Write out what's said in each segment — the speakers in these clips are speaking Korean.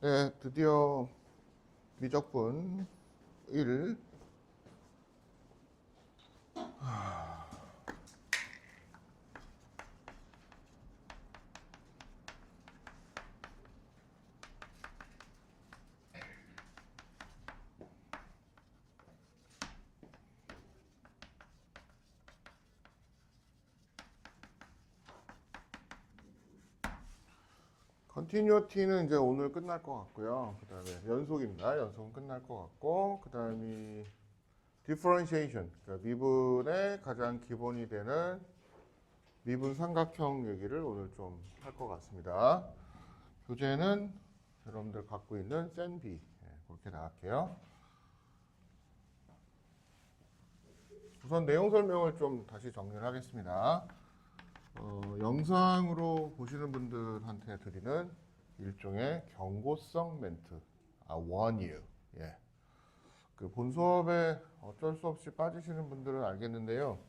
네, 드디어 미적분 1. 컨티뉴어티는 이제 오늘 끝날 것 같고요. 그 다음에 연속입니다. 연속은 끝날 것 같고, 그 다음이 differentiation, 그러니까 미분의 가장 기본이 되는 미분 삼각형 얘기를 오늘 좀 할 것 같습니다. 교재는 여러분들 갖고 있는 센 B, 그렇게 나갈게요. 우선 내용 설명을 좀 다시 정리를 하겠습니다. 영상으로 보시는 분들한테 드리는 일종의 경고성 멘트. warn you. 예. 그 본 수업에 어쩔 수 없이 빠지시는 분들은 알겠는데요.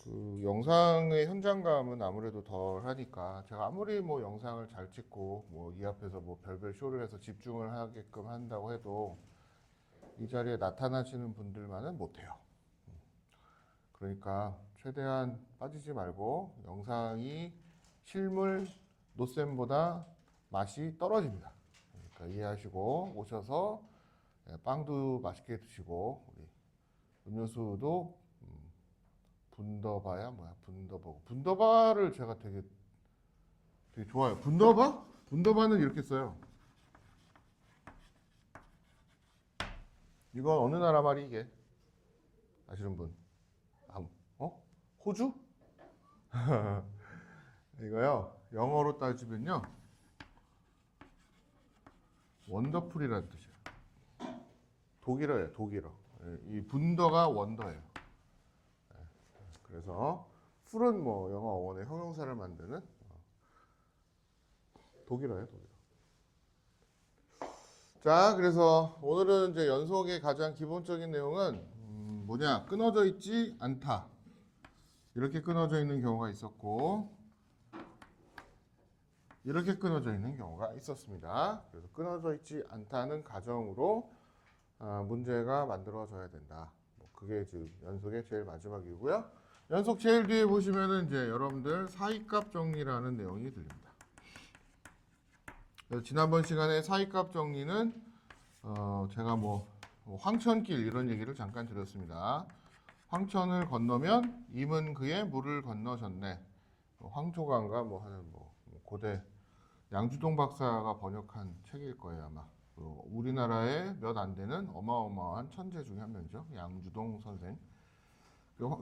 그 영상의 현장감은 아무래도 덜 하니까 제가 아무리 뭐 영상을 잘 찍고 뭐 이 앞에서 뭐 별별 쇼를 해서 집중을 하게끔 한다고 해도 이 자리에 나타나시는 분들만은 못해요. 그러니까 최대한 빠지지 말고 영상이 실물 노쌤보다 맛이 떨어집니다. 그러니까 이해하시고 오셔서 빵도 맛있게 드시고 우리 음료수도 분더바야 뭐야 분더버고 분더바를 제가 되게 좋아요. 분더바? 분더바는 이렇게 써요. 이건 어느 나라 말이 이게 아시는 분? 호주? 이거요. 영어로 따지면요. 원더풀이라는 뜻이에요. 독일어예요. 독일어. 이 분더가 원더예요. 그래서 풀은 뭐 영어 어원의 형용사를 만드는 독일어예요. 독일어. 자, 그래서 오늘은 이제 연속의 가장 기본적인 내용은 뭐냐? 끊어져 있지 않다. 이렇게 끊어져 있는 경우가 있었고 이렇게 끊어져 있는 경우가 있었습니다. 그래서 끊어져 있지 않다는 가정으로 문제가 만들어져야 된다. 뭐 그게 지금 연속의 제일 마지막이고요. 연속 제일 뒤에 보시면은 이제 여러분들 사이값 정리라는 내용이 들립니다. 그래서 지난번 시간에 사이값 정리는 제가 뭐 황천길 이런 얘기를 잠깐 드렸습니다. 황천을 건너면 임은 그의 물을 건너셨네. 황초강가 뭐 하는 뭐 고대 양주동 박사가 번역한 책일 거예요 아마. 우리나라에 몇 안 되는 어마어마한 천재 중에 한 명이죠. 양주동 선생.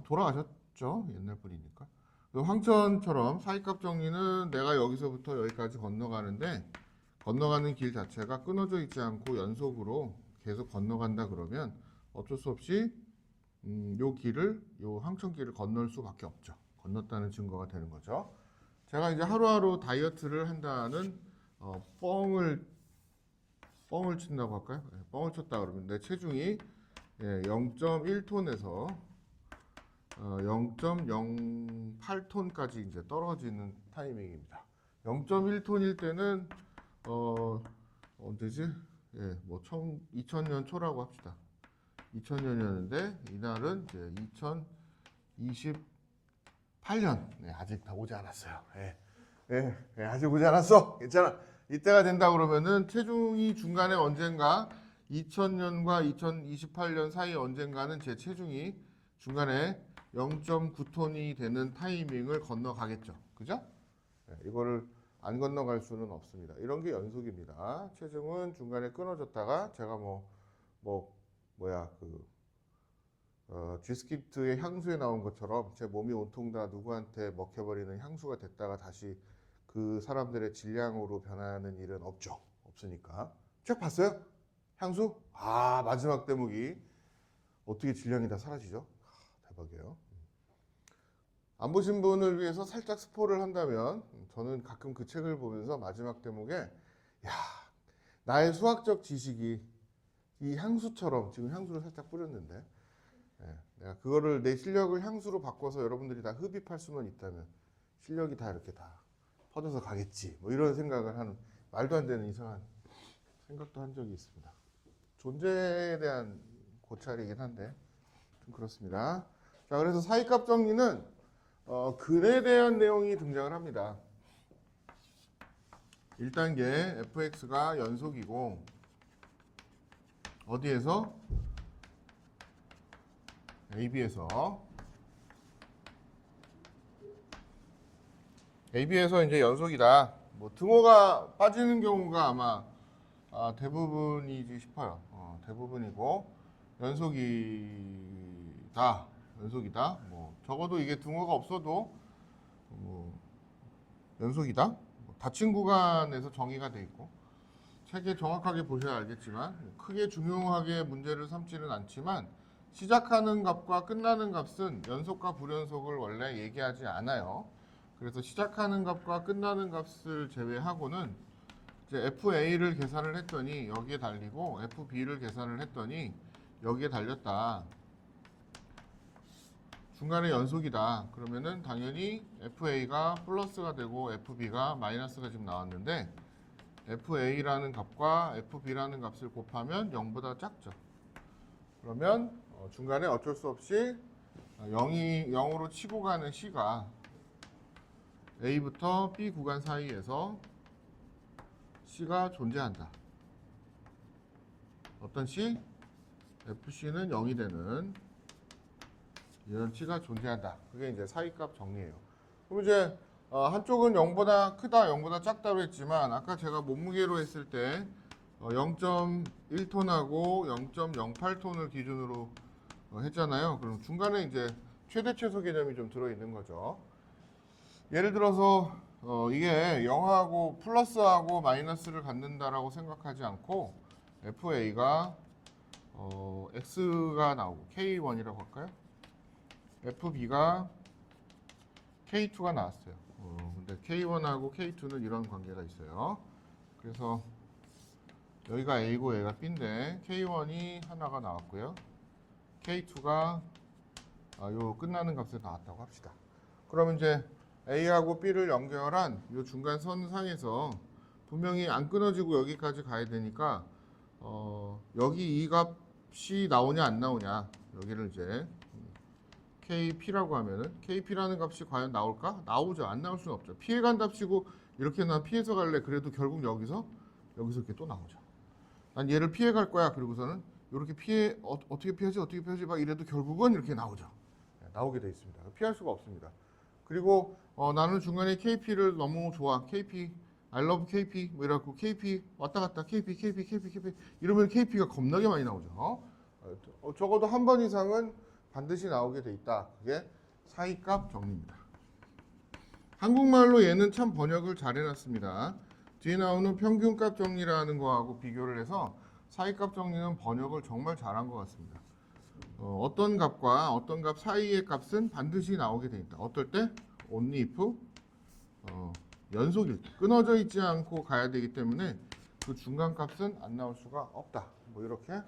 돌아가셨죠. 옛날 분이니까. 황천처럼 사이값 정리는 내가 여기서부터 여기까지 건너가는데 건너가는 길 자체가 끊어져 있지 않고 연속으로 계속 건너간다 그러면 어쩔 수 없이 요 황천길을 건널 수밖에 없죠. 건넜다는 증거가 되는 거죠. 제가 이제 하루하루 다이어트를 한다는 뻥을 친다고 할까요? 뻥을 쳤다 그러면 내 체중이 0.1톤에서 0.08톤까지 이제 떨어지는 타이밍입니다. 0.1톤일 때는 언제지? 뭐 2000년 초라고 합시다. 2000년이었는데 이날은 이제 2028년. 아직 다 오지 않았어요. 아직 오지 않았어. 괜찮아. 이때가 된다 그러면은 체중이 중간에 언젠가 2000년과 2028년 사이 언젠가는 제 체중이 중간에 0.9톤이 되는 타이밍을 건너가겠죠. 그죠? 이거를 안 건너갈 수는 없습니다. 이런 게 연속입니다. 체중은 중간에 끊어졌다가 제가 쥐스키트의 향수에 나온 것처럼 제 몸이 온통 다 누구한테 먹혀버리는 향수가 됐다가 다시 그 사람들의 질량으로 변하는 일은 없죠. 없으니까. 책 봤어요? 향수? 마지막 대목이 어떻게 질량이 다 사라지죠? 대박이에요. 안 보신 분을 위해서 살짝 스포를 한다면 저는 가끔 그 책을 보면서 마지막 대목에 야, 나의 수학적 지식이 이 향수처럼 지금 향수를 살짝 뿌렸는데 내가 그거를 내 실력을 향수로 바꿔서 여러분들이 다 흡입할 수만 있다면 실력이 다 이렇게 다 퍼져서 가겠지 뭐 이런 생각을 하는 말도 안 되는 이상한 생각도 한 적이 있습니다. 존재에 대한 고찰이긴 한데 좀 그렇습니다. 자, 그래서 사이값 정리는 근에 대한 내용이 등장을 합니다. 1단계 fx가 연속이고 어디에서? AB에서 이제 연속이다. 뭐 등호가 빠지는 경우가 아마 대부분이지 싶어요. 대부분이고 연속이다. 뭐 적어도 이게 등호가 없어도 연속이다. 닫힌 구간에서 정의가 돼 있고 책에 정확하게 보셔야 알겠지만 크게 중요하게 문제를 삼지는 않지만 시작하는 값과 끝나는 값은 연속과 불연속을 원래 얘기하지 않아요. 그래서 시작하는 값과 끝나는 값을 제외하고는 이제 FA를 계산을 했더니 여기에 달리고 FB를 계산을 했더니 여기에 달렸다. 중간에 연속이다. 그러면은 당연히 FA가 플러스가 되고 FB가 마이너스가 지금 나왔는데 FA라는 값과 FB라는 값을 곱하면 0보다 작죠. 그러면 중간에 어쩔 수 없이 0으로 치고 가는 C가 A부터 B 구간 사이에서 C가 존재한다. 어떤 C? FC는 0이 되는 이런 C가 존재한다. 그게 이제 사이값 정리예요. 그럼 이제 한쪽은 0보다 크다, 0보다 작다고 했지만 아까 제가 몸무게로 했을 때 0.1톤하고 0.08톤을 기준으로 했잖아요. 그럼 중간에 이제 최대 최소 개념이 좀 들어있는 거죠. 예를 들어서 이게 0하고 플러스하고 마이너스를 갖는다라고 생각하지 않고 FA가 X가 나오고 K1이라고 할까요? FB가 K2가 나왔어요. 근데 K1하고 K2는 이런 관계가 있어요. 그래서 여기가 A고 얘가 B인데 K1이 하나가 나왔고요. K2가 요 끝나는 값에 나왔다고 합시다. 그러면 이제 A하고 B를 연결한 요 중간 선상에서 분명히 안 끊어지고 여기까지 가야 되니까 여기 이 값이 나오냐 안 나오냐 여기를 이제 KP라고 하면은 KP라는 값이 과연 나올까? 나오죠. 안 나올 수는 없죠. 피해간답시고 이렇게 난 피해서 갈래. 그래도 결국 여기서 이렇게 또 나오죠. 난 얘를 피해 갈 거야. 그리고서는 이렇게 피해 어떻게 피하지 막 이래도 결국은 이렇게 나오죠. 나오게 돼 있습니다. 피할 수가 없습니다. 그리고 나는 중간에 KP를 너무 좋아. KP I love KP 뭐 이래갖고 KP 왔다 갔다 KP 이러면 KP가 겁나게 많이 나오죠. 적어도 한 번 이상은 반드시 나오게 돼 있다. 그게 사이값 정리입니다. 한국말로 얘는 참 번역을 잘 해놨습니다. 뒤에 나오는 평균값 정리라는 거하고 비교를 해서 사이값 정리는 번역을 정말 잘한 것 같습니다. 어떤 값과 어떤 값 사이의 값은 반드시 나오게 돼 있다. 어떨 때? only if 연속일 때. 끊어져 있지 않고 가야 되기 때문에 그 중간 값은 안 나올 수가 없다. 뭐 이렇게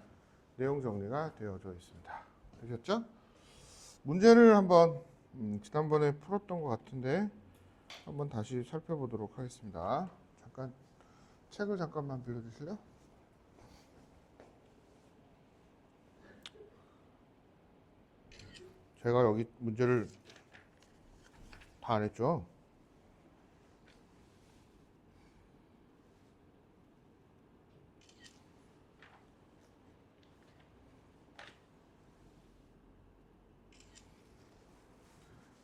내용 정리가 되어져 있습니다. 되셨죠? 문제를 한번 지난번에 풀었던 것 같은데 한번 다시 살펴보도록 하겠습니다. 잠깐 책을 잠깐만 빌려주실래요? 제가 여기 문제를 다 안 했죠?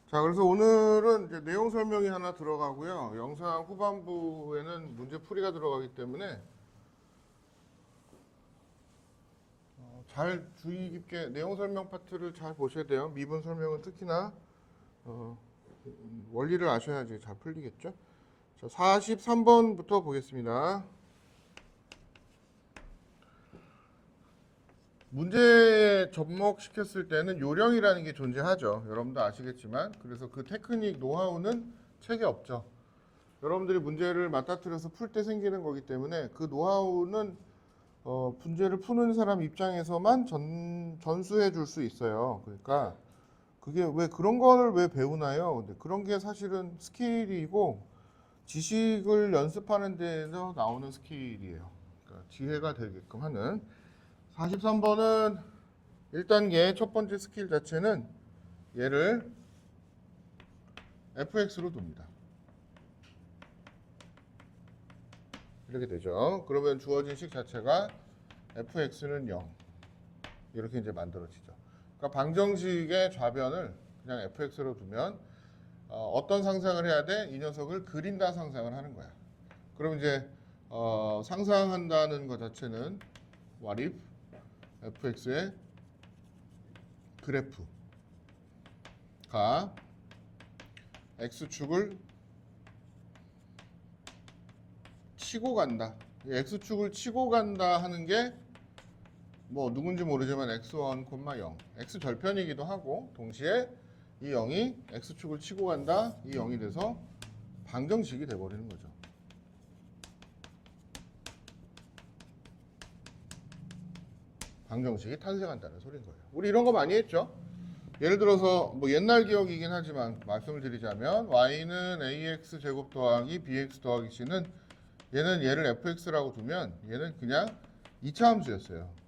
자, 그래서 오늘은 이제 내용 설명이 하나 들어가고요. 영상 후반부에는 문제 풀이가 들어가기 때문에 잘 주의 깊게 내용 설명 파트를 잘 보셔야 돼요. 미분 설명은 특히나 원리를 아셔야지 잘 풀리겠죠. 자, 43번부터 보겠습니다. 문제에 접목시켰을 때는 요령이라는 게 존재하죠. 여러분도 아시겠지만 그래서 그 테크닉, 노하우는 책에 없죠. 여러분들이 문제를 맞닥뜨려서 풀 때 생기는 거기 때문에 그 노하우는 문제를 푸는 사람 입장에서만 전수해 줄 수 있어요. 그러니까 그게 왜 그런 거를 왜 배우나요? 근데 그런 게 사실은 스킬이고 지식을 연습하는 데서 나오는 스킬이에요. 지혜가 되게끔 하는 43번은 1단계 첫 번째 스킬 자체는 얘를 fx로 둡니다. 이렇게 되죠. 그러면 주어진 식 자체가 fx는 0 이렇게 이제 만들어지죠. 그러니까 방정식의 좌변을 그냥 fx로 두면 어떤 상상을 해야 돼? 이 녀석을 그린다 상상을 하는 거야. 그럼 이제 상상한다는 것 자체는 what if fx의 그래프가 x축을 치고 간다. x축을 치고 간다 하는 게 뭐 누군지 모르지만 x1, 0, x 절편이기도 하고 동시에 이 0이 x축을 치고 간다. 이 0이 돼서 방정식이 돼버리는 거죠. 방정식이 탄생한다는 소리인 거예요. 우리 이런 거 많이 했죠. 예를 들어서 뭐 옛날 기억이긴 하지만 말씀을 드리자면 y는 ax 제곱 더하기 bx 더하기 c는 얘는 얘를 fx라고 두면 얘는 그냥 2차 함수였어요.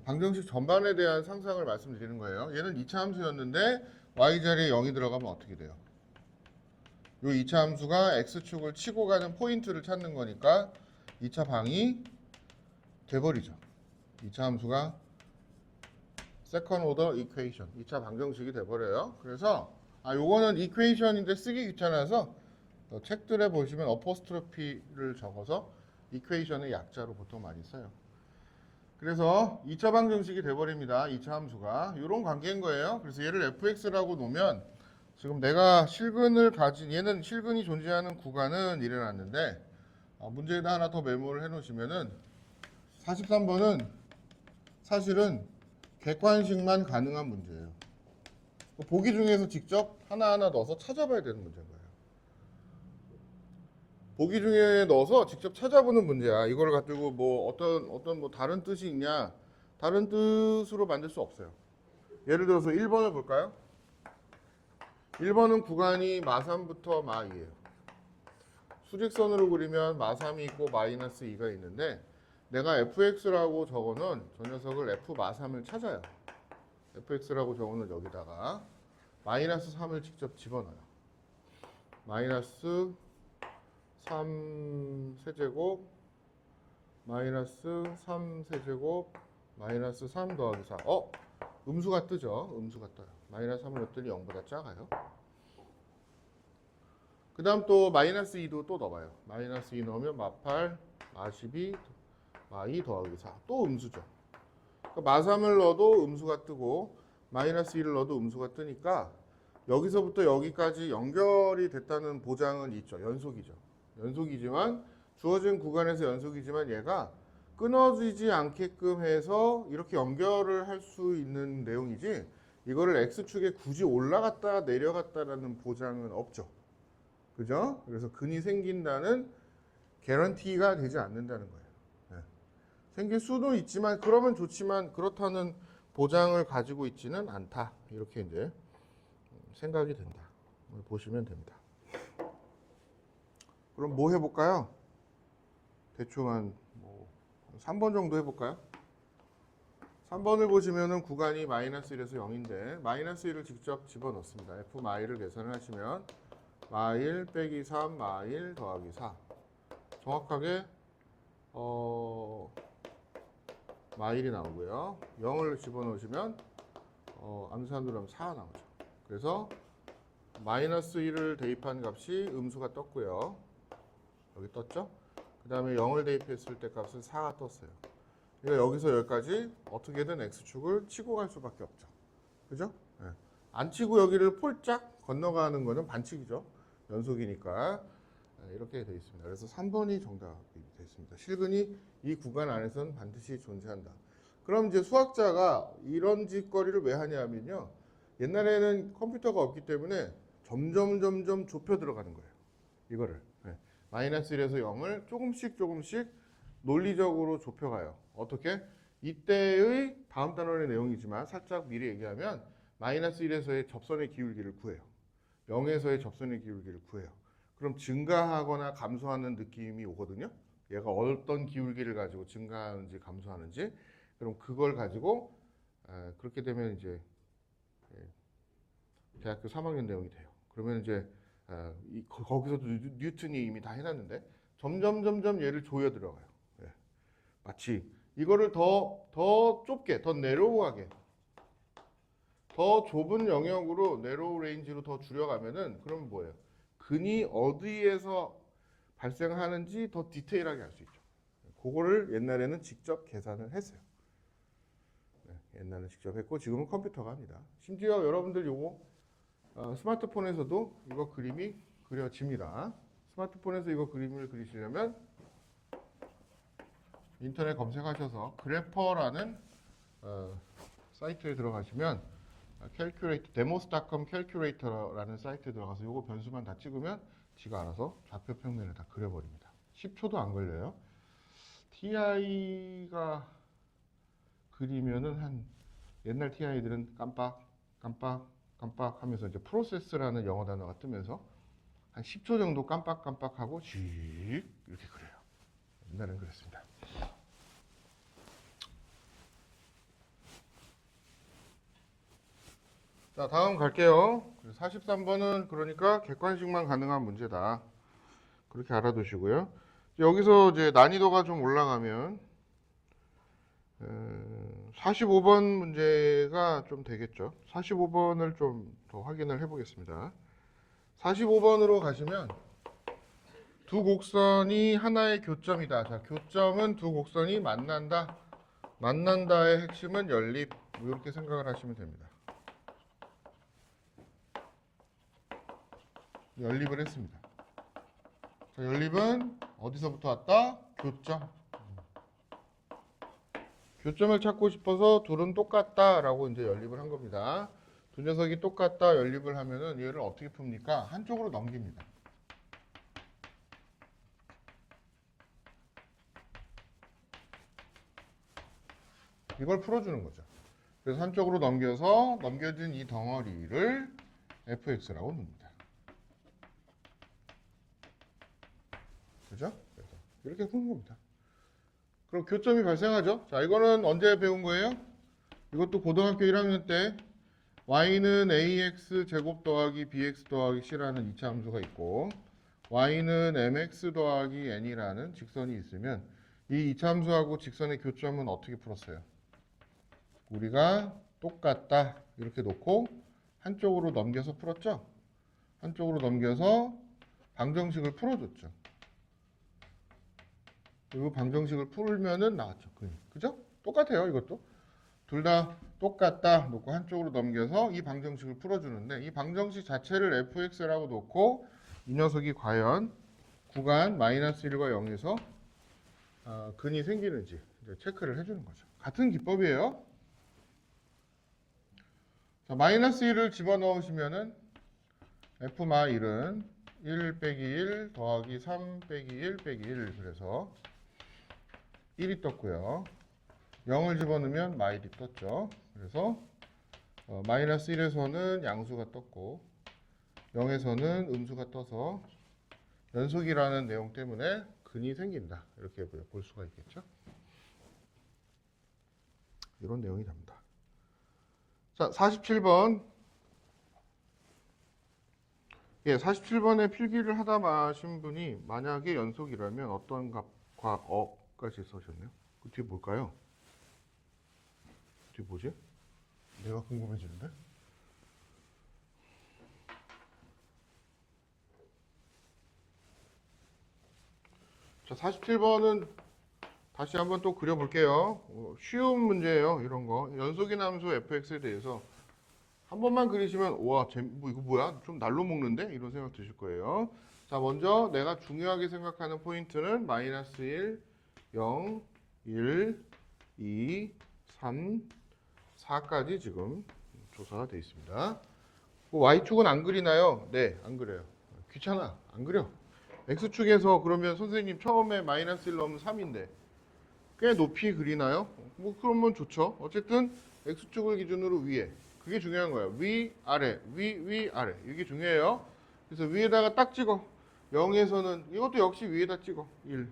방정식 전반에 대한 상상을 말씀드리는 거예요. 얘는 2차 함수였는데 y 자리에 0이 들어가면 어떻게 돼요? 이 2차 함수가 x축을 치고 가는 포인트를 찾는 거니까 2차 방이 돼버리죠. 2차 함수가 second order equation, 2차 방정식이 돼버려요. 그래서 요거는 equation인데 쓰기 귀찮아서 책들에 보시면 어포스트로피를 적어서 equation의 약자로 보통 많이 써요. 그래서 2차 방정식이 돼버립니다. 2차 함수가 이런 관계인 거예요. 그래서 얘를 fx라고 놓으면 지금 내가 실근을 가진 얘는 실근이 존재하는 구간은 일어났는데 문제에다 하나 더 메모를 해놓으시면은 43번은 사실은 객관식만 가능한 문제예요. 보기 중에서 직접 하나하나 넣어서 찾아봐야 되는 문제인 거예요. 보기 중에 넣어서 직접 찾아보는 문제야. 이걸 가지고 뭐 어떤 뭐 다른 뜻이 있냐? 다른 뜻으로 만들 수 없어요. 예를 들어서 1번을 볼까요? 1번은 구간이 마3부터 마2예요. 수직선으로 그리면 마3이 있고 마이너스 2가 있는데 내가 fx라고 적어놓은 저 녀석을 f 마3을 찾아요. fx라고 적어놓은 여기다가 마이너스 3을 직접 집어넣어요. 마이너스 3 세제곱 마이너스 3 세제곱 마이너스 3 더하기 4 음수가 뜨죠. 음수가 떠요. 마이너스 3을 넣었더니 0보다 작아요. 그 다음 또 마이너스 2도 또 넣어봐요. 마이너스 2 넣으면 마8 마12 마2 더하기 4 또 음수죠. 그러니까 마3을 넣어도 음수가 뜨고 마이너스 2를 넣어도 음수가 뜨니까 여기서부터 여기까지 연결이 됐다는 보장은 있죠. 연속이죠. 연속이지만 주어진 구간에서 연속이지만 얘가 끊어지지 않게끔 해서 이렇게 연결을 할 수 있는 내용이지 이거를 x축에 굳이 올라갔다 내려갔다라는 보장은 없죠. 그죠? 그래서 근이 생긴다는 개런티가 되지 않는다는 거예요. 네. 생길 수도 있지만 그러면 좋지만 그렇다는 보장을 가지고 있지는 않다. 이렇게 이제 생각이 된다. 보시면 됩니다. 그럼 뭐 해볼까요? 대충 한 3번 정도 해볼까요? 3번을 보시면은 구간이 마이너스 1에서 0인데 마이너스 1을 직접 집어넣습니다. f 마이를 계산을 하시면 마1 빼기 3 마1 더하기 4 정확하게 마1이 나오고요. 0을 집어넣으시면 암산으로 하면 4가 나오죠. 그래서 마이너스 1을 대입한 값이 음수가 떴고요. 여기 떴죠? 그 다음에 0을 대입했을 때 값은 4가 떴어요. 그러니까 여기서 여기까지 어떻게든 x축을 치고 갈 수밖에 없죠. 그죠? 네. 안 치고 여기를 폴짝 건너가는 거는 반칙이죠. 연속이니까. 네, 이렇게 되어 있습니다. 그래서 3번이 정답이 되어 있습니다. 실근이 이 구간 안에서는 반드시 존재한다. 그럼 이제 수학자가 이런 짓거리를 왜 하냐면요. 옛날에는 컴퓨터가 없기 때문에 점점 좁혀 들어가는 거예요. 이거를. 네. 마이너스 1에서 0을 조금씩 논리적으로 좁혀가요. 어떻게? 이때의 다음 단원의 내용이지만 살짝 미리 얘기하면 마이너스 1에서의 접선의 기울기를 구해요. 0에서의 접선의 기울기를 구해요. 그럼 증가하거나 감소하는 느낌이 오거든요. 얘가 어떤 기울기를 가지고 증가하는지 감소하는지. 그럼 그걸 가지고 그렇게 되면 이제 대학교 3학년 내용이 돼요. 그러면 이제 거기서도 뉴턴이 이미 다 해놨는데 점점 얘를 조여 들어가요. 예. 마치 이거를 더 좁게, 더 내로우하게, 더 좁은 영역으로 내로우 레인지로 더 줄여가면은 그러면 뭐예요? 근이 어디에서 발생하는지 더 디테일하게 알 수 있죠. 그거를 옛날에는 직접 계산을 했어요. 옛날에는 직접 했고 지금은 컴퓨터가 합니다. 심지어 여러분들 요거 스마트폰에서도 이거 그림이 그려집니다. 스마트폰에서 이거 그림을 그리시려면 인터넷 검색하셔서 그래퍼라는 사이트에 들어가시면 캘큘레이터 데모스.com 캘큘레이터라는 사이트에 들어가서 요거 변수만 다 찍으면 지가 알아서 좌표 평면을 다 그려버립니다. 10초도 안 걸려요. TI가 그리면은 한 옛날 TI들은 깜빡 하면서 이제 프로세스라는 영어 단어가 뜨면서 한 10초 정도 깜빡하고 씩 이렇게 그려요. 옛날엔 그랬습니다. 자, 다음 갈게요. 43번은 그러니까 객관식만 가능한 문제다. 그렇게 알아두시고요. 여기서 이제 난이도가 좀 올라가면 45번 문제가 좀 되겠죠. 45번을 좀 더 확인을 해보겠습니다. 45번으로 가시면 두 곡선이 하나의 교점이다. 자, 교점은 두 곡선이 만난다. 만난다의 핵심은 연립. 이렇게 생각을 하시면 됩니다. 연립을 했습니다. 자, 연립은 어디서부터 왔다? 교점. 교점을 찾고 싶어서 둘은 똑같다라고 이제 연립을 한 겁니다. 두 녀석이 똑같다 연립을 하면은 얘를 어떻게 풉니까? 한쪽으로 넘깁니다. 이걸 풀어주는 거죠. 그래서 한쪽으로 넘겨서 넘겨진 이 덩어리를 fx라고 놉니다. 그죠? 그래서 이렇게 푸는 겁니다. 그럼 교점이 발생하죠. 자, 이거는 언제 배운 거예요? 이것도 고등학교 1학년 때 y는 ax 제곱 더하기 bx 더하기 c라는 2차 함수가 있고 y는 mx 더하기 n이라는 직선이 있으면 이 2차 함수하고 직선의 교점은 어떻게 풀었어요? 우리가 똑같다 이렇게 놓고 한쪽으로 넘겨서 풀었죠? 한쪽으로 넘겨서 방정식을 풀어줬죠. 그리고 방정식을 풀면은 나왔죠. 그죠? 똑같아요, 이것도. 둘 다 똑같다 놓고 한쪽으로 넘겨서 이 방정식을 풀어주는데 이 방정식 자체를 fx라고 놓고 이 녀석이 과연 구간 -1과 0에서 근이 생기는지 이제 체크를 해주는 거죠. 같은 기법이에요. 자, -1을 집어넣으시면은 f-1은 1 빼기 1 더하기 3 빼기 1 빼기 1 그래서 1이 떴고요. 0을 집어넣으면 -1이 떴죠. 그래서 -1에서는 양수가 떴고 0에서는 음수가 떠서 연속이라는 내용 때문에 근이 생긴다. 이렇게 볼 수가 있겠죠. 이런 내용이 됩니다. 자, 47번. 예, 47번에 필기를 하다 마신 분이 만약에 연속이라면 어떤 값과 어까지 써셨네요. 그 뒤에 뭘까요? 뒤에 뭐지? 내가 궁금해지는데? 자, 47번은 다시 한번 또 그려볼게요. 쉬운 문제예요. 이런 거. 연속인 함수 fx에 대해서 한 번만 그리시면 와, 이거 뭐야? 좀 날로 먹는데? 이런 생각 드실 거예요. 자, 먼저 내가 중요하게 생각하는 포인트는 -1, 0, 1, 2, 3, 4까지 지금 조사가 되어 있습니다. Y축은 안 그리나요? 네, 안 그려요. 귀찮아. 안 그려. X축에서 그러면 선생님 처음에 -1 넣으면 3인데 꽤 높이 그리나요? 뭐 그러면 좋죠. 어쨌든 X축을 기준으로 위에. 그게 중요한 거예요. 위, 아래, 위, 아래. 이게 중요해요. 그래서 위에다가 딱 찍어. 0에서는 이것도 역시 위에다 찍어. 1.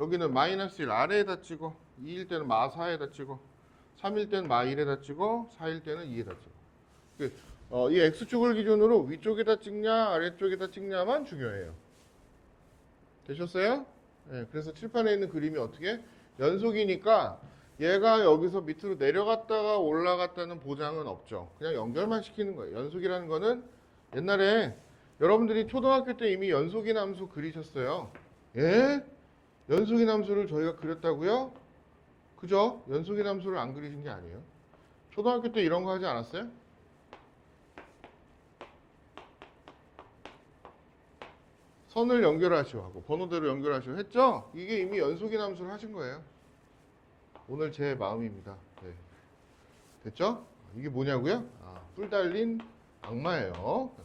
여기는 마이너스 1 아래에다 찍어. 2일 때는 마 4에다 찍어. 3일 때는 마 1에다 찍어. 4일 때는 2에다 찍어. 이 x축을 기준으로 위쪽에다 찍냐 아래쪽에다 찍냐만 중요해요. 되셨어요? 네, 그래서 칠판에 있는 그림이 어떻게? 연속이니까 얘가 여기서 밑으로 내려갔다가 올라갔다는 보장은 없죠. 그냥 연결만 시키는 거예요. 연속이라는 거는 옛날에 여러분들이 초등학교 때 이미 연속인 함수 그리셨어요. 예? 연속인 함수를 저희가 그렸다고요? 그죠? 연속인 함수를 안 그리신 게 아니에요. 초등학교 때 이런 거 하지 않았어요? 선을 연결하시오 하고 번호대로 번호대로 했죠? 이게 이미 연속인 함수를 하신 거예요. 오늘 제 마음입니다. 네. 됐죠? 이게 뭐냐고요? 뿔 달린 악마예요. 네.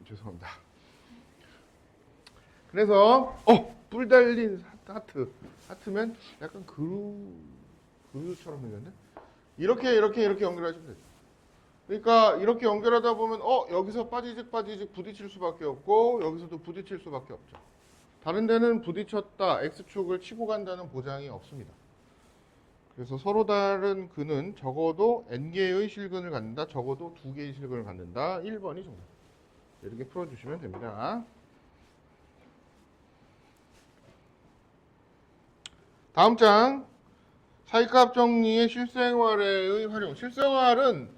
죄송합니다. 그래서 뿔 달린 하트면 약간 그루처럼 생겼네. 이렇게 연결하시면 되죠. 그러니까 이렇게 연결하다 보면 여기서 빠지직 부딪힐 수밖에 없고 여기서도 부딪힐 수밖에 없죠. 다른 데는 부딪혔다 x축을 치고 간다는 보장이 없습니다. 그래서 서로 다른 근은 적어도 n개의 실근을 갖는다. 적어도 2개의 실근을 갖는다. 1번이 정답. 이렇게 풀어주시면 됩니다. 다음 장 사이값 정리의 실생활의 활용. 실생활은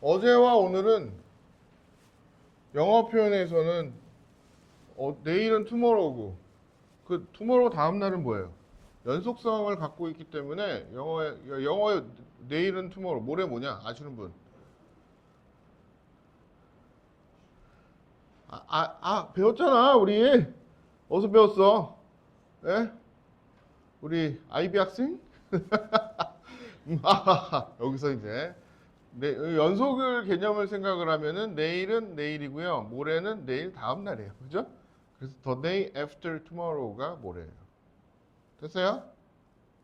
어제와 오늘은 영어 표현에서는 내일은 tomorrow고 그 tomorrow 다음 날은 뭐예요? 연속성을 갖고 있기 때문에 영어의 내일은 tomorrow, 모레 뭐냐? 아시는 분? 배웠잖아 우리. 어디서 배웠어? 예? 우리 아이비 학생? 여기서 이제 연속을 개념을 생각을 하면은 내일은 내일이고요. 모레는 내일 다음 날이에요. 그죠? 그래서 the day after tomorrow가 모레예요. 됐어요?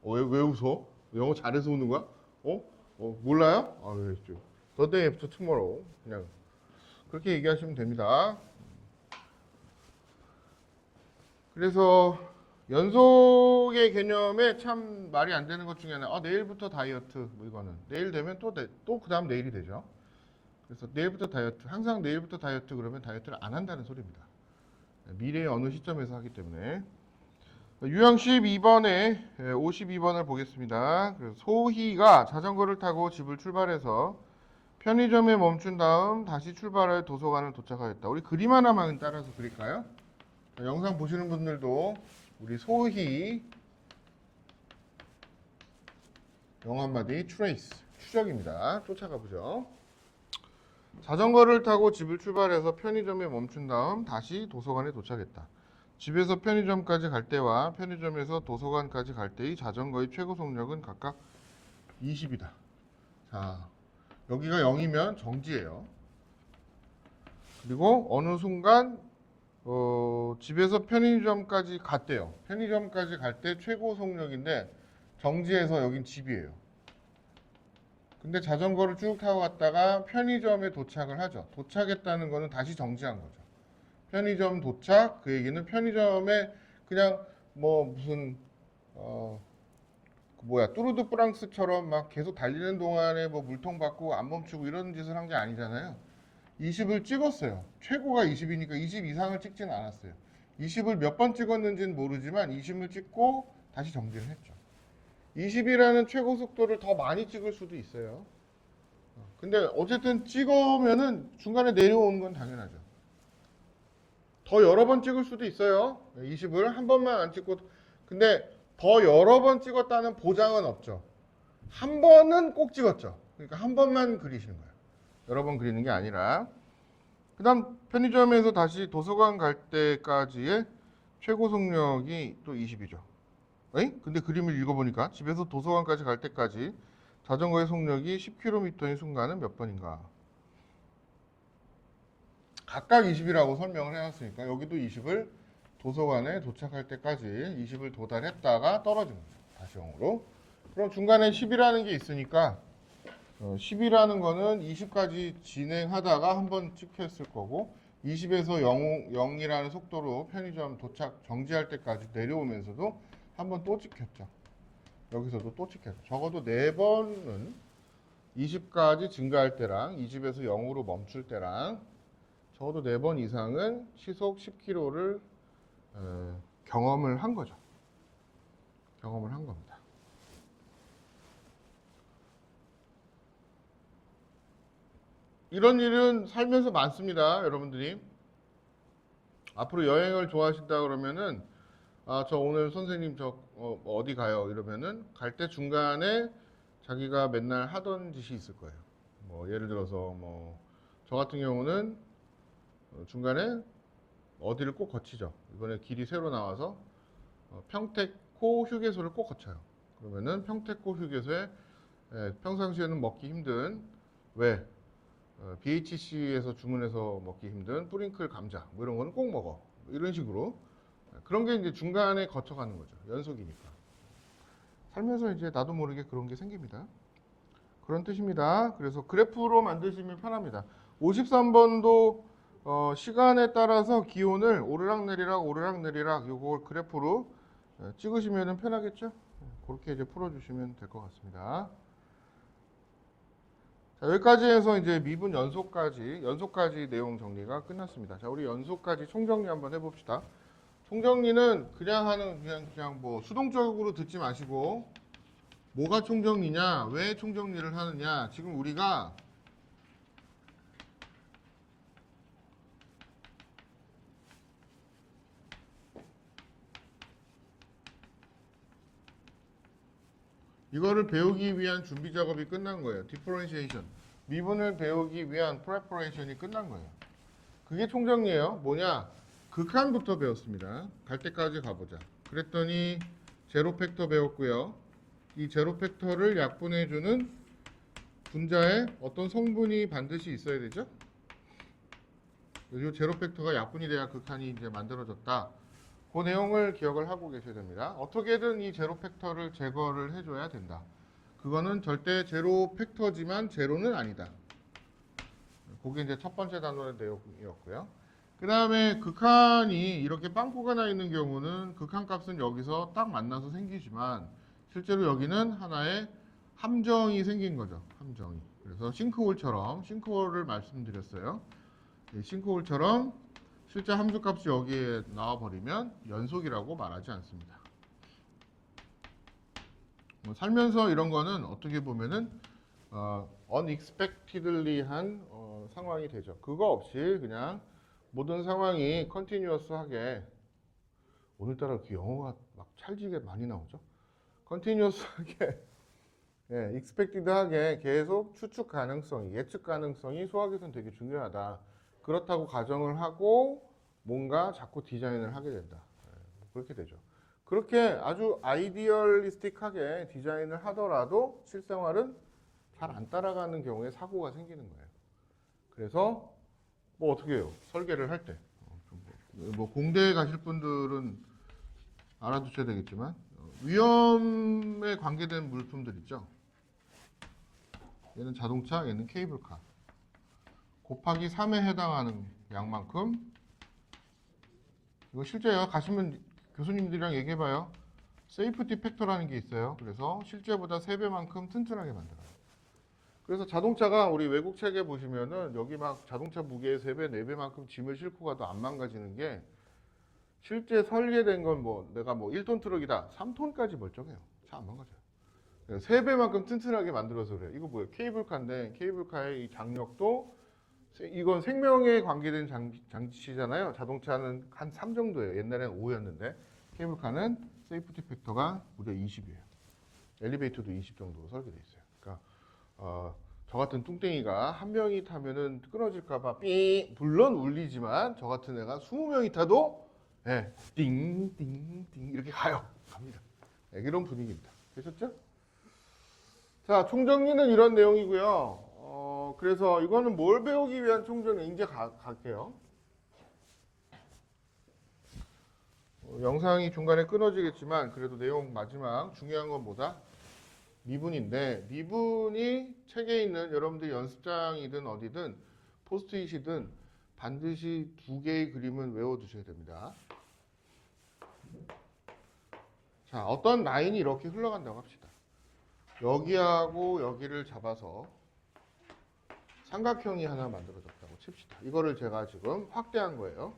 왜 웃어? 영어 잘해서 웃는 거야? 몰라요? 왜 있죠? the day after tomorrow. 그냥 그렇게 얘기하시면 됩니다. 그래서 연속의 개념에 참 말이 안 되는 것 중에 하나, 내일부터 다이어트, 뭐 이거는. 내일 되면 또 그 다음 내일이 되죠. 그래서 내일부터 다이어트, 항상 내일부터 다이어트 그러면 다이어트를 안 한다는 소리입니다. 미래의 어느 시점에서 하기 때문에. 유형 12번에 52번을 보겠습니다. 그래서 소희가 자전거를 타고 집을 출발해서 편의점에 멈춘 다음 다시 출발하여 도서관을 도착하였다. 우리 그림 하나만 따라서 그릴까요? 영상 보시는 분들도 우리 소희 영어 한마디 트레이스 추적입니다. 쫓아가 보죠. 자전거를 타고 집을 출발해서 편의점에 멈춘 다음 다시 도서관에 도착했다. 집에서 편의점까지 갈 때와 편의점에서 도서관까지 갈 때의 자전거의 최고 속력은 각각 20이다. 자, 여기가 0이면 정지예요. 그리고 어느 순간 집에서 편의점까지 갔대요. 편의점까지 갈 때 최고 속력인데 정지해서 여긴 집이에요. 근데 자전거를 쭉 타고 갔다가 편의점에 도착을 하죠. 도착했다는 거는 다시 정지한 거죠. 편의점 도착, 그 얘기는 편의점에 그냥 뭐 무슨 뚜르드 프랑스처럼 막 계속 달리는 동안에 뭐 물통 받고 안 멈추고 이런 짓을 한 게 아니잖아요. 20을 찍었어요. 최고가 20이니까 20 이상을 찍지는 않았어요. 20을 몇 번 찍었는지는 모르지만 20을 찍고 다시 정지를 했죠. 20이라는 최고 속도를 더 많이 찍을 수도 있어요. 근데 어쨌든 찍으면은 중간에 내려오는 건 당연하죠. 더 여러 번 찍을 수도 있어요. 20을 한 번만 안 찍고. 근데 더 여러 번 찍었다는 보장은 없죠. 한 번은 꼭 찍었죠. 그러니까 한 번만 그리시는 거예요. 여러 번 그리는 게 아니라. 그 다음 편의점에서 다시 도서관 갈 때까지의 최고 속력이 또 20이죠. 근데 그림을 읽어보니까 집에서 도서관까지 갈 때까지 자전거의 속력이 10km인 순간은 몇 번인가? 각각 20이라고 설명을 해놨으니까 여기도 20을 도서관에 도착할 때까지 20을 도달했다가 떨어진 거죠. 다시 0으로. 그럼 중간에 10이라는 게 있으니까 10이라는 거는 20까지 진행하다가 한번 찍혔을 거고 20에서 0이라는 속도로 편의점 도착 정지할 때까지 내려오면서도 한 번 또 찍혔죠. 여기서도 또 찍혔죠. 적어도 4번은 20까지 증가할 때랑 이 집에서 0으로 멈출 때랑 적어도 4번 이상은 시속 10km를 경험을 한 거죠. 경험을 한 겁니다. 이런 일은 살면서 많습니다, 여러분들이. 앞으로 여행을 좋아하신다 그러면은 저 오늘 선생님 어디 가요? 이러면은 갈 때 중간에 자기가 맨날 하던 짓이 있을 거예요. 뭐 예를 들어서 뭐 저 같은 경우는 중간에 어디를 꼭 거치죠. 이번에 길이 새로 나와서 평택호 휴게소를 꼭 거쳐요. 그러면은 평택호 휴게소에 평상시에는 먹기 힘든 왜 BHC에서 주문해서 먹기 힘든 뿌링클 감자 뭐 이런 거는 꼭 먹어. 이런 식으로 그런 게 이제 중간에 거쳐가는 거죠. 연속이니까. 살면서 이제 나도 모르게 그런 게 생깁니다. 그런 뜻입니다. 그래서 그래프로 만드시면 편합니다. 53번도 시간에 따라서 기온을 오르락내리락 오르락내리락 요걸 그래프로 찍으시면 편하겠죠? 그렇게 이제 풀어주시면 될 것 같습니다. 자, 여기까지 해서 이제 미분 연속까지 내용 정리가 끝났습니다. 자, 우리 연속까지 총정리 한번 해봅시다. 총정리는 그냥 뭐 수동적으로 듣지 마시고 뭐가 총정리냐, 왜 총정리를 하느냐. 지금 우리가 이거를 배우기 위한 준비 작업이 끝난 거예요. 디퍼런시에이션. 미분을 배우기 위한 프레퍼레이션이 끝난 거예요. 그게 총정리예요. 뭐냐? 극한부터 배웠습니다. 갈 때까지 가보자. 그랬더니 제로 팩터 배웠고요. 이 제로 팩터를 약분해주는 분자에 어떤 성분이 반드시 있어야 되죠? 이 제로 팩터가 약분이 돼야 극한이 이제 만들어졌다. 그 내용을 기억을 하고 계셔야 됩니다. 어떻게든 이 제로 팩터를 제거를 해줘야 된다. 그거는 절대 제로 팩터지만 제로는 아니다. 그게 이제 첫 번째 단원의 내용이었고요. 그 다음에 극한이 이렇게 빵꾸가 나 있는 경우는 극한값은 여기서 딱 만나서 생기지만 실제로 여기는 하나의 함정이 생긴 거죠. 함정이. 그래서 싱크홀을 말씀드렸어요. 싱크홀처럼 실제 함수값이 여기에 나와버리면 연속이라고 말하지 않습니다. 살면서 이런 거는 어떻게 보면은 unexpectedly한 상황이 되죠. 그거 없이 그냥 모든 상황이 컨티뉴어스하게 오늘따라 영어가 막 찰지게 많이 나오죠. 컨티뉴어스하게 expected하게 계속 추측 가능성이 예측 가능성이 수학에서는 되게 중요하다. 그렇다고 가정을 하고 뭔가 자꾸 디자인을 하게 된다. 그렇게 되죠. 그렇게 아주 아이디얼리스틱하게 디자인을 하더라도 실생활은 잘 안 따라가는 경우에 사고가 생기는 거예요. 그래서 뭐 어떻게 해요? 설계를 할 때. 뭐 공대에 가실 분들은 알아두셔야 되겠지만 위험에 관계된 물품들 있죠. 얘는 자동차, 얘는 케이블카. 곱하기 3에 해당하는 양만큼 이거 실제 가시면 교수님들이랑 얘기해봐요. 세이프티 팩터라는 게 있어요. 그래서 실제보다 3배만큼 튼튼하게 만들어요. 그래서 자동차가 우리 외국 책에 보시면은 여기 막 자동차 무게의 3배, 4배만큼 짐을 싣고 가도 안 망가지는 게 실제 설계된 건 뭐 내가 뭐 1톤 트럭이다. 3톤까지 멀쩡해요. 잘 안 망가져요. 3배만큼 튼튼하게 만들어서 그래요. 이거 뭐예요? 케이블카인데 케이블카의 이 장력도 이건 생명에 관계된 장치잖아요. 자동차는 한 3 정도예요. 옛날에는 5였는데 케이블카는 세이프티 팩터가 무려 20이에요. 엘리베이터도 20 정도로 설계되어 있어요. 그러니까 저 같은 뚱땡이가 한 명이 타면은 끊어질까봐 삥 물론 울리지만 저 같은 애가 20명이 타도 띵띵띵 이렇게 갑니다. 이런 분위기입니다. 되셨죠? 자, 총정리는 이런 내용이고요. 그래서 이거는 뭘 배우기 위한 총정리 이제 갈게요. 영상이 중간에 끊어지겠지만 그래도 내용 마지막 중요한 건 뭐다? 미분인데 미분이 책에 있는 여러분들 연습장이든 어디든 포스트잇이든 반드시 2개의 그림은 외워두셔야 됩니다. 자, 어떤 라인이 이렇게 흘러간다고 합시다. 여기하고 여기를 잡아서 삼각형이 하나 만들어졌다고 칩시다. 이거를 제가 지금 확대한 거예요.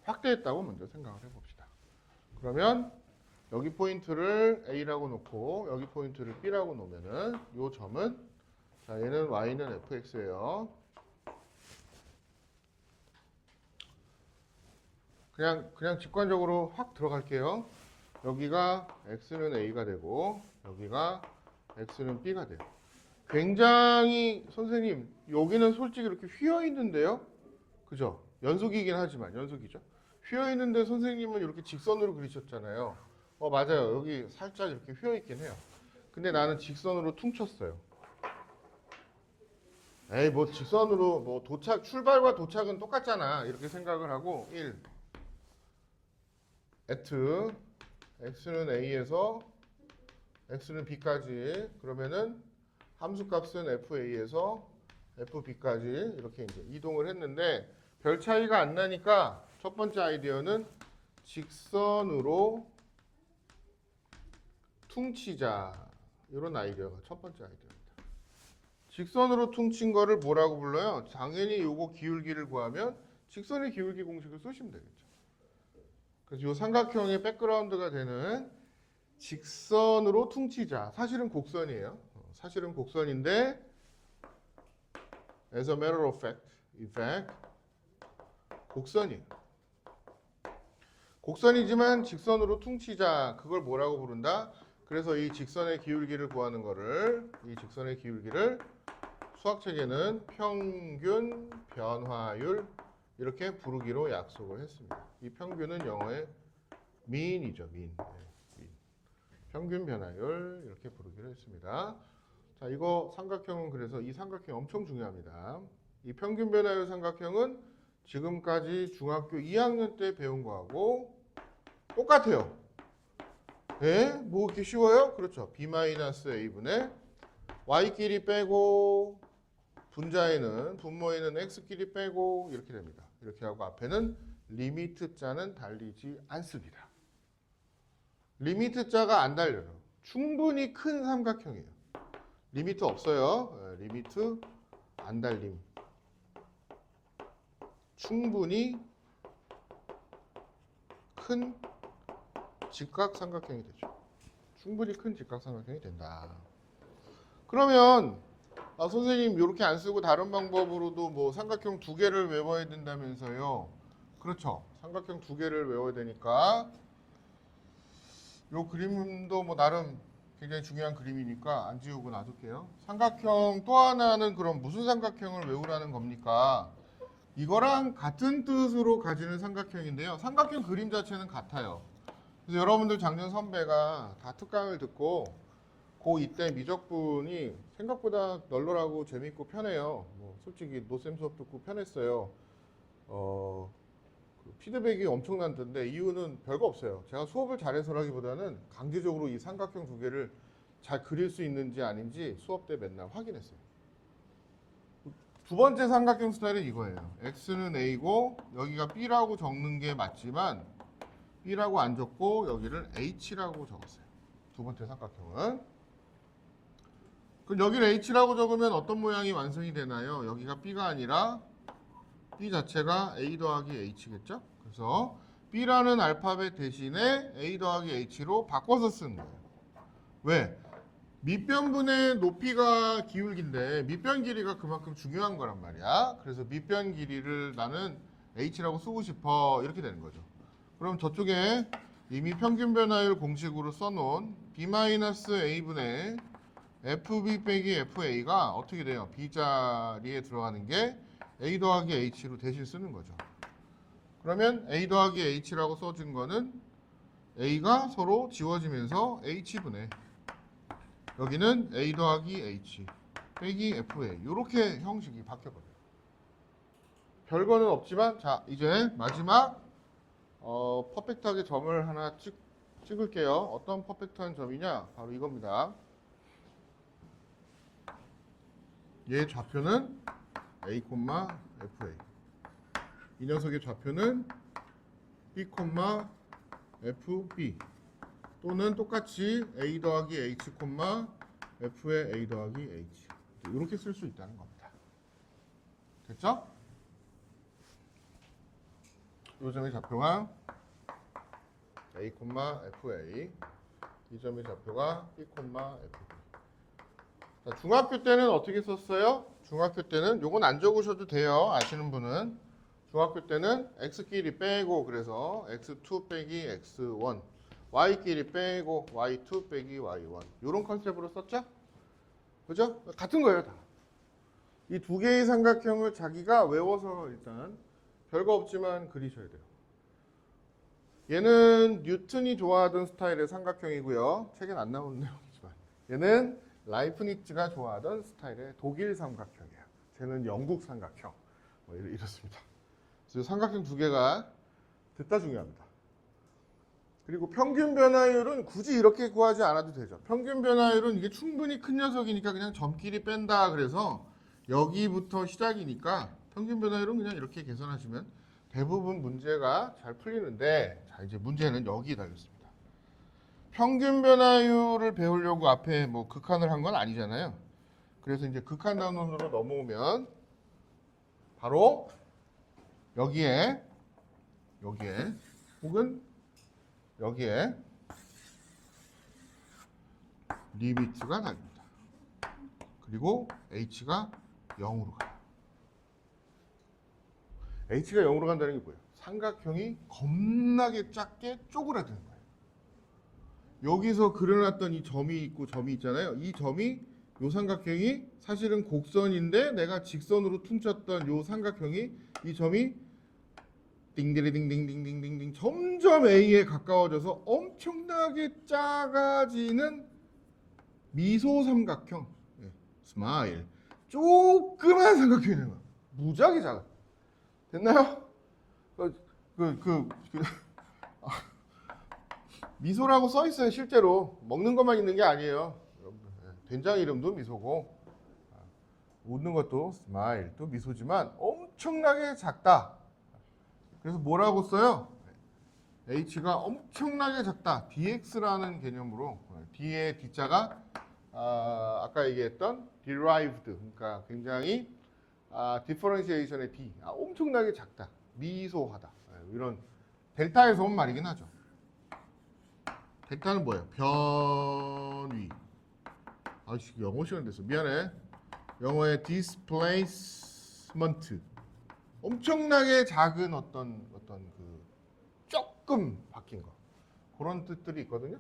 확대했다고 먼저 생각을 해봅시다. 그러면 여기 포인트를 A라고 놓고 여기 포인트를 B라고 놓으면은 이 점은, 자, 얘는 Y는 fx예요. 그냥 직관적으로 확 들어갈게요. 여기가 x는 a가 되고 여기가 x는 b가 돼요. 굉장히, 선생님 여기는 솔직히 이렇게 휘어 있는데요, 그죠? 연속이긴 하지만 연속이죠. 휘어 있는데 선생님은 이렇게 직선으로 그리셨잖아요. 맞아요. 여기 살짝 이렇게 휘어 있긴 해요. 근데 나는 직선으로 퉁쳤어요. 에이, 뭐 직선으로 뭐 출발과 도착은 똑같잖아, 이렇게 생각을 하고 1 at x는 a에서 x는 b까지, 그러면은 함수값은 fa에서 fb까지 이렇게 이제 이동을 했는데 별 차이가 안 나니까 첫 번째 아이디어는 직선으로 퉁치자, 이런 아이디어가 첫 번째 아이디어입니다. 직선으로 퉁친 거를 뭐라고 불러요? 당연히 요거 기울기를 구하면 직선의 기울기 공식을 쓰시면 되겠죠. 그래서 이 삼각형의 백그라운드가 되는 직선으로 퉁치자, 사실은 곡선이에요. 사실은 곡선인데 as a matter of fact, 곡선이에요. 곡선이지만 직선으로 퉁치자, 그걸 뭐라고 부른다? 그래서 이 직선의 기울기를 구하는 거를, 이 직선의 기울기를 수학책에는 평균 변화율 이렇게 부르기로 약속을 했습니다. 이 평균은 영어의 mean이죠. mean. 평균 변화율 이렇게 부르기로 했습니다. 자, 이거 삼각형은, 그래서 이 삼각형 엄청 중요합니다. 이 평균 변화율 삼각형은 지금까지 중학교 2학년 때 배운 거하고 똑같아요. 예? 뭐 이렇게 쉬워요? 그렇죠. b-a분의 y끼리 빼고 분자에는, 분모에는 x끼리 빼고 이렇게 됩니다. 이렇게 하고 앞에는 리미트 자는 달리지 않습니다. 리미트 자가 안 달려요. 충분히 큰 삼각형이에요. 리미트 없어요. 리미트 안 달림. 충분히 큰 직각삼각형이 되죠. 충분히 큰 직각삼각형이 된다. 그러면 선생님 이렇게 안 쓰고 다른 방법으로도 뭐 삼각형 두 개를 외워야 된다면서요. 그렇죠. 삼각형 두 개를 외워야 되니까 이 그림도 뭐 나름 굉장히 중요한 그림이니까 안 지우고 놔둘게요. 삼각형 또 하나는 그럼 무슨 삼각형을 외우라는 겁니까? 이거랑 같은 뜻으로 가지는 삼각형인데요. 삼각형 그림 자체는 같아요. 그래서 여러분들 작년 선배가 다 특강을 듣고 고2 때 미적분이 생각보다 널널하고 재밌고 편해요. 뭐 솔직히 노쌤 수업 듣고 편했어요. 그 피드백이 엄청난던데 이유는 별거 없어요. 제가 수업을 잘해서라기보다는 강제적으로 이 삼각형 두 개를 잘 그릴 수 있는지 아닌지 수업 때 맨날 확인했어요. 두 번째 삼각형 스타일은 이거예요. x는 a고 여기가 b라고 적는 게 맞지만 b라고 안 적고 여기를 h라고 적었어요. 두 번째 삼각형은. 그럼 여기를 h라고 적으면 어떤 모양이 완성이 되나요? 여기가 b가 아니라 b 자체가 a 더하기 h겠죠? 그래서 b라는 알파벳 대신에 a 더하기 h로 바꿔서 쓰는 거예요. 왜? 밑변분의 높이가 기울기인데 밑변 길이가 그만큼 중요한 거란 말이야. 그래서 밑변 길이를 나는 h라고 쓰고 싶어, 이렇게 되는 거죠. 그럼 저쪽에 이미 평균 변화율 공식으로 써놓은 b-a분의 fb 빼기 fa가 어떻게 돼요? b 자리에 들어가는 게 a 더하기 h로 대신 쓰는 거죠. 그러면 a 더하기 h라고 써진 거는 a가 서로 지워지면서 h분의, 여기는 a 더하기 h 빼기 fa, 이렇게 형식이 바뀌어버려요. 별거는 없지만, 자 이제 마지막 퍼펙트하게 점을 하나 찍을게요. 어떤 퍼펙트한 점이냐? 바로 이겁니다. 얘 좌표는 a, fa. 이 녀석의 좌표는 B, FB 또는 똑같이 A 더하기 H, F의 A 더하기 H 이렇게 쓸 수 있다는 겁니다. 됐죠? 이 점의 좌표가 A, FA 이 점의 좌표가 B, FB 자, 중학교 때는 어떻게 썼어요? 중학교 때는 요건 안 적으셔도 돼요. 아시는 분은 중학교 때는 x끼리 빼고 그래서 x2 빼기 x1 y끼리 빼고 y2 빼기 y1 이런 컨셉으로 썼죠? 그죠? 같은 거예요 다. 이 두 개의 삼각형을 자기가 외워서 일단 별거 없지만 그리셔야 돼요. 얘는 뉴턴이 좋아하던 스타일의 삼각형이고요. 책엔 안 나오는 내용이지만 얘는 라이프니츠가 좋아하던 스타일의 독일 삼각형이에요. 쟤는 영국 삼각형 뭐 이렇습니다. 그래서 삼각형 두 개가 됐다 중요합니다. 그리고 평균 변화율은 굳이 이렇게 구하지 않아도 되죠. 평균 변화율은 이게 충분히 큰 녀석이니까 그냥 점끼리 뺀다 그래서 여기부터 시작이니까 평균 변화율은 그냥 이렇게 계산하시면 대부분 문제가 잘 풀리는데 자 이제 문제는 여기 달렸습니다. 평균 변화율을 배우려고 앞에 뭐 극한을 한 건 아니잖아요. 그래서 이제 극한 단원으로 넘어오면 바로 여기에 혹은 여기에 리미트가 달립니다. 그리고 h가 0으로 가요. h가 0으로 간다는 게 뭐예요? 삼각형이 겁나게 작게 쪼그라드는 거예요. 여기서 그려놨던 이 점이 있고 점이 있잖아요. 이 점이 요 삼각형이 사실은 곡선인데 내가 직선으로 퉁쳤던 요 삼각형이 이 점이 띵디리딩딩딩딩딩 점점 A에 가까워져서 엄청나게 작아지는 미소 삼각형 스마일 조그만 삼각형이 되는 거야. 무지하게 작아. 됐나요? 미소라고 써 있어요. 실제로 먹는 것만 있는 게 아니에요. 된장 이름도 미소고 웃는 것도 스마일 또 미소지만 엄청나게 작다. 그래서 뭐라고 써요? h가 엄청나게 작다. dx라는 개념으로 d의 d자가 아까 얘기했던 derived 그러니까 굉장히 differentiation의 d 엄청나게 작다. 미소하다. 이런 델타에서 온 말이긴 하죠. 델타는 뭐예요? 변위. 아씨 영어 시간 됐어. 미안해. 영어의 displacement. 엄청나게 작은 어떤 그 조금 바뀐 거 그런 뜻들이 있거든요.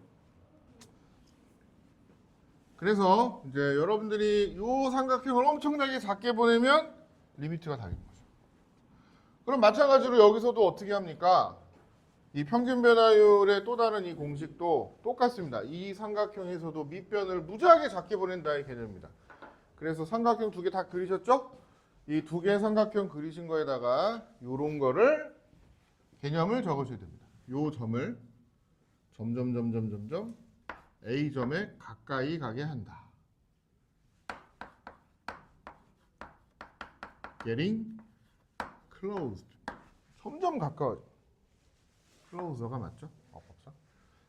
그래서 이제 여러분들이 이 삼각형을 엄청나게 작게 보내면 리미트가 달린 거죠. 그럼 마찬가지로 여기서도 어떻게 합니까? 이 평균 변화율의 또 다른 이 공식도 똑같습니다. 이 삼각형에서도 밑변을 무지하게 작게 보낸다의 개념입니다. 그래서 삼각형 두 개 다 그리셨죠? 이 두 개의 삼각형 그리신 거에다가 요런 거를 개념을 적으셔야 됩니다. 요 점을 점점점점점점 A점에 가까이 가게 한다. Getting closed. 점점 가까워져. closer가 맞죠? 어법상.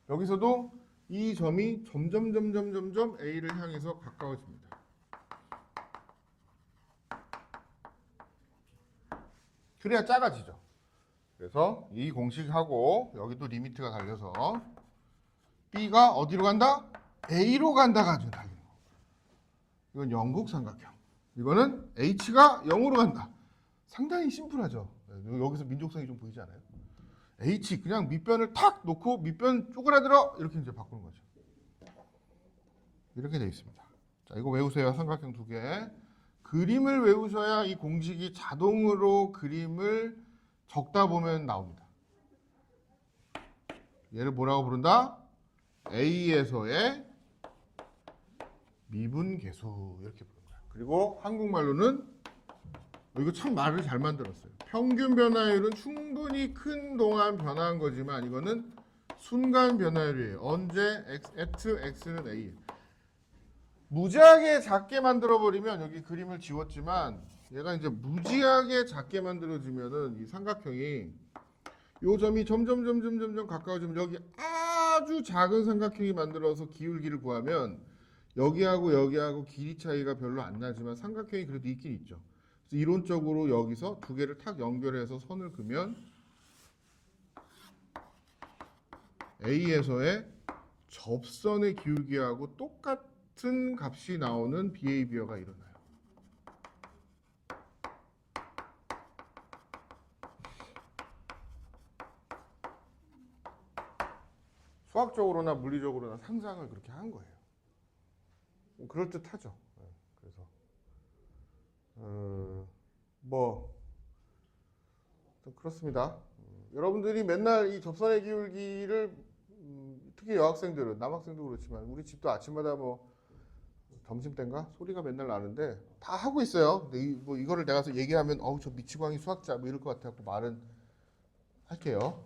여기서도 이 점이 점점점점점점 A를 향해서 가까워집니다. 그래야 작아지죠. 그래서 이 공식하고 여기도 리미트가 달려서 B가 어디로 간다? A로 간다가 지금 달리는 거. 이건 영국 삼각형. 이거는 H가 0으로 간다. 상당히 심플하죠. 여기서 민족성이 좀 보이지 않아요? H 그냥 밑변을 탁 놓고 밑변 쪼그라들어 이렇게 이제 바꾸는 거죠. 이렇게 되어 있습니다. 자, 이거 외우세요. 삼각형 두 개. 그림을 외우셔야 이 공식이 자동으로 그림을 적다 보면 나옵니다. 얘를 뭐라고 부른다? A에서의 미분계수 이렇게 부르는 거야. 그리고 한국말로는 이거 참 말을 잘 만들었어요. 평균 변화율은 충분히 큰 동안 변화한 거지만 이거는 순간 변화율이에요. 언제 at x는 a. 무지하게 작게 만들어버리면 여기 그림을 지웠지만 얘가 이제 무지하게 작게 만들어지면은 이 삼각형이 요 점이 점점 가까워지면 여기 아주 작은 삼각형이 만들어서 기울기를 구하면 여기하고 여기하고 길이 차이가 별로 안 나지만 삼각형이 그래도 있긴 있죠. 그래서 이론적으로 여기서 두 개를 탁 연결해서 선을 그으면 A에서의 접선의 기울기하고 똑같은 값이 나오는 비헤이비어가 일어나요. 수학적으로나 물리적으로나 상상을 그렇게 한 거예요. 그럴듯하죠. 그래서 뭐 그렇습니다. 여러분들이 맨날 이 접선의 기울기를 특히 여학생들은 남학생도 그렇지만 우리 집도 아침마다 뭐 점심때인가 소리가 맨날 나는데 다 하고 있어요. 근데 뭐 이거를 내가 얘기하면 어우 저 미치광이 수학자 뭐 이럴 것 같아서 말은 할게요.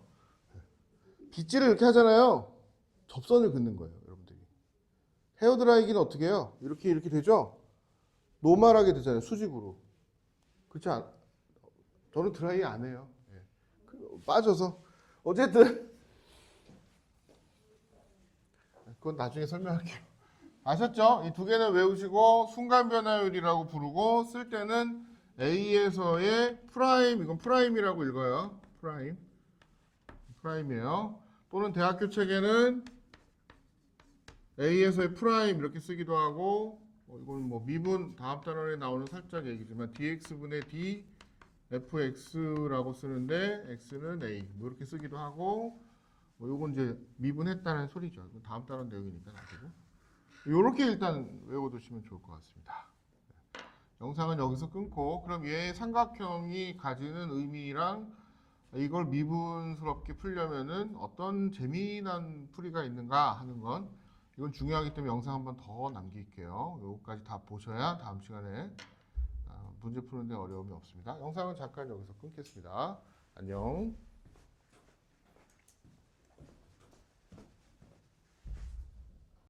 빗질을 이렇게 하잖아요. 접선을 긋는 거예요, 여러분들이. 헤어드라이기는 어떻게 해요? 이렇게 되죠? 노멀하게 되잖아요, 수직으로. 그렇지 않? 저는 드라이 안 해요. 빠져서. 어쨌든 그건 나중에 설명할게요. 아셨죠? 이 두 개는 외우시고 순간 변화율이라고 부르고 쓸 때는 A에서의 프라임, 이건 프라임이라고 읽어요. 프라임이에요. 또는 대학교 책에는 A에서의 프라임 이렇게 쓰기도 하고 이건 뭐 미분 다음 단원에 나오는 살짝 얘기지만 dx분의 d fx라고 쓰는데 x는 a 뭐 이렇게 쓰기도 하고 뭐 요건 이제 미분했다는 소리죠. 이건 다음 단원 내용이니까 나중에 요렇게 일단 외워두시면 좋을 것 같습니다. 영상은 여기서 끊고 그럼 얘 삼각형이 가지는 의미랑 이걸 미분스럽게 풀려면은 어떤 재미난 풀이가 있는가 하는 건 이건 중요하기 때문에 영상 한번 더 남길게요. 요거까지 다 보셔야 다음 시간에 문제 푸는데 어려움이 없습니다. 영상은 잠깐 여기서 끊겠습니다. 안녕.